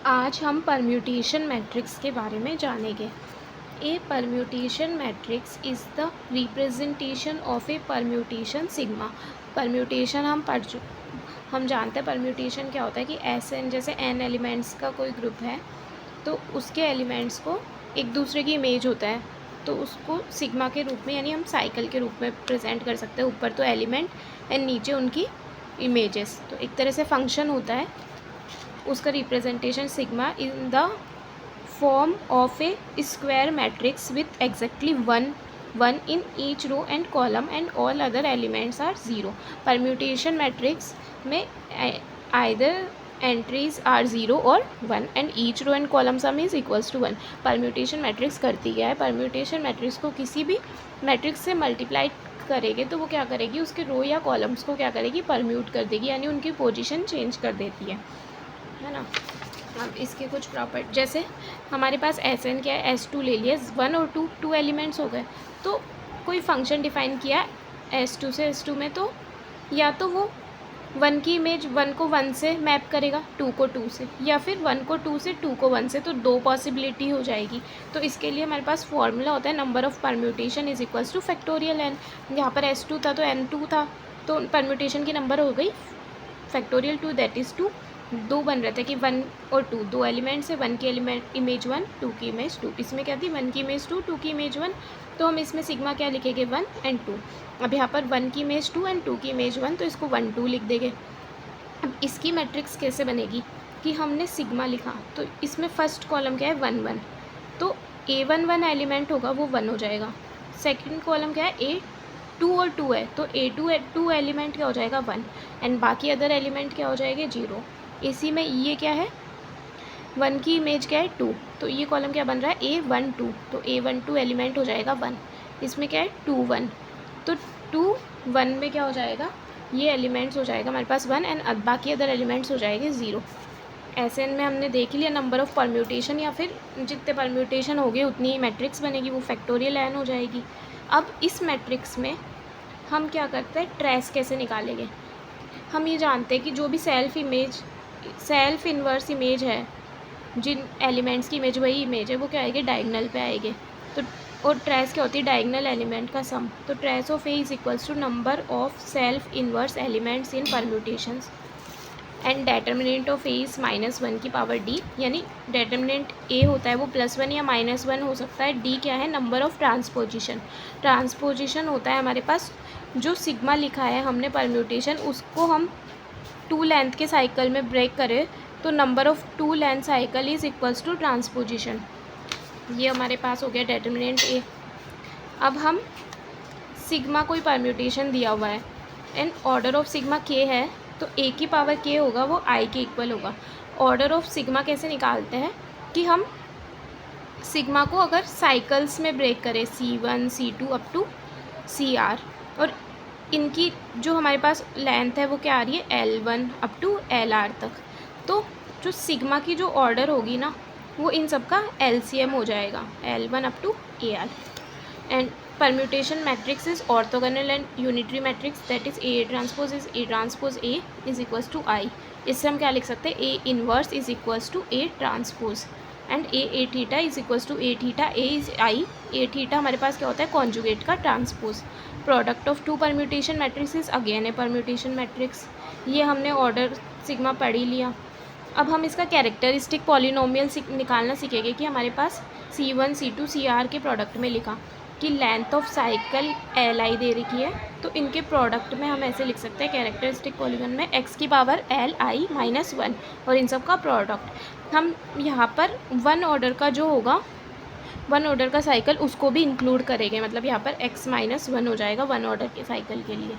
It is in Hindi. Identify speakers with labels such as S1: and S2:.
S1: आज हम परम्यूटेशन मैट्रिक्स के बारे में जानेंगे। A permutation matrix is the representation of a permutation sigma. Permutation हम जानते हैं परम्यूटेशन क्या होता है कि एन जैसे एन एलिमेंट्स का कोई ग्रुप है तो उसके एलिमेंट्स को एक दूसरे की इमेज होता है तो उसको सिग्मा के रूप में यानी हम साइकिल के रूप में प्रेजेंट कर सकते हैं। ऊपर तो एलिमेंट एंड नीचे उनकी इमेजेस, तो एक तरह से फंक्शन होता है उसका representation sigma in the form of a square matrix with exactly one in each row and column and all other elements are zero. Permutation matrix में आइदर एंट्रीज आर ज़ीरो और one and each row and column sum is equals to one. Permutation matrix करती क्या है? परम्यूटेशन मैट्रिक्स को किसी भी मैट्रिक्स से मल्टीप्लाई करेगी तो वो क्या करेगी, उसके रो या कॉलम्स को क्या करेगी, परम्यूट कर देगी, यानी उनकी पोजीशन चेंज कर देती है ना। अब इसके कुछ प्रॉपर्टी, जैसे हमारे पास एन क्या है, S2 ले लिया, 1 और 2 एलिमेंट्स हो गए, तो कोई फंक्शन डिफाइन किया S2 से S2 में, तो या तो वो 1 की इमेज 1 को 1 से मैप करेगा, 2 को 2 से, या फिर 1 को 2 से 2 को 1 से, तो दो पॉसिबिलिटी हो जाएगी। तो इसके लिए हमारे पास फॉर्मूला होता है number of permutation is equals to factorial N. यहाँ पर S2 था तो N2 था, तो परम्यूटेशन की नंबर हो गई फैक्टोरियल 2, दैट इज़ 2। दो बन रहे थे कि 1 और 2, दो एलिमेंट्स है, 1 की एलिमेंट इमेज 1, 2 की इमेज 2। इसमें क्या थी, 1 की इमेज 2, 2 की इमेज 1, तो हम इसमें सिग्मा क्या लिखेंगे, 1 एंड 2। अब यहाँ पर 1 की इमेज 2 एंड 2 की इमेज 1, तो इसको 1 2 लिख देंगे। अब इसकी मैट्रिक्स कैसे बनेगी कि हमने सिग्मा लिखा तो इसमें फर्स्ट कॉलम क्या है, 1 1, तो A1 एलिमेंट होगा वो 1 हो जाएगा। सेकेंड कॉलम क्या है, A2 और 2 है, तो A2 एलिमेंट क्या हो जाएगा, 1, एंड बाकी अदर एलिमेंट क्या हो जाएंगे, 0। इसी में ये क्या है, 1 की इमेज क्या है, 2, तो ये कॉलम क्या बन रहा है, A1 2, तो A1 2 एलिमेंट हो जाएगा 1। इसमें क्या है, 2 1, तो 2 1 में क्या हो जाएगा, ये एलिमेंट्स हो जाएगा हमारे पास 1 एंड बाकी अदर एलिमेंट्स हो जाएंगे 0। एन में हमने देख लिया नंबर ऑफ़ परम्यूटेशन, या फिर जितने परम्यूटेशन हो गए उतनी ही मैट्रिक्स बनेगी, वो फैक्टोरियल एन हो जाएगी। अब इस मैट्रिक्स में हम क्या करते हैं, ट्रेस कैसे निकालेंगे। हम ये जानते हैं कि जो भी सेल्फ इन्वर्स इमेज है, जिन एलिमेंट्स की इमेज वही इमेज है, वो क्या आएगी, डायगनल पे आएगी। तो और ट्रेस क्या होती है, डायगनल एलिमेंट का सम। तो trace of A is equals to number of self inverse elements in permutations and determinant of A is -1 की पावर डी, यानी डेटर्मिनेंट ए होता है वो +1 या -1 हो सकता है। डी क्या है, नंबर ऑफ़ ट्रांसपोजिशन होता है हमारे पास। जो सिग्मा लिखा है हमने परम्यूटेशन, उसको हम 2 लेंथ के साइकिल में ब्रेक करें तो number of 2 length cycle is equals to transposition. ये हमारे पास हो गया डेटर्मिनेंट ए। अब हम सिग्मा कोई परम्यूटेशन दिया हुआ है एंड ऑर्डर ऑफ सिग्मा के है, तो ए की पावर के होगा वो आई के इक्वल होगा। ऑर्डर ऑफ सिग्मा कैसे निकालते हैं कि हम सिग्मा को अगर साइकिल्स में ब्रेक करें, C1 C2 up to CR, और इनकी जो हमारे पास लेंथ है वो क्या आ रही है, L1 अप टू LR तक, तो जो सिग्मा की जो ऑर्डर होगी ना वो इन सब का LCM हो जाएगा, L1 up to AR। And permutation matrix is orthogonal and unitary matrix, that is A transpose is A transpose A is equals to I। इससे हम क्या लिख सकते हैं, A inverse is equals to A transpose and A theta is equals to A theta, A is I, A theta हमारे पास क्या होता है, कॉन्जुगेट का transpose. Product of 2 permutation matrix is again A permutation matrix. ये हमने ऑर्डर सिग्मा पढ़ ही लिया। अब हम इसका कैरेक्टरिस्टिक पॉलिनोमियल निकालना सीखेंगे कि हमारे पास C1 C2 CR के प्रोडक्ट में लिखा कि लेंथ ऑफ साइकिल Li दे रखी है, तो इनके प्रोडक्ट में हम ऐसे लिख सकते हैं कैरेक्टरिस्टिक पॉलीगन में x की पावर Li -1 और इन सब का प्रोडक्ट। हम यहाँ पर 1 ऑर्डर का जो होगा, 1 ऑर्डर का साइकिल उसको भी इंक्लूड करेंगे, मतलब यहाँ पर x -1 हो जाएगा 1 ऑर्डर के साइकिल के लिए।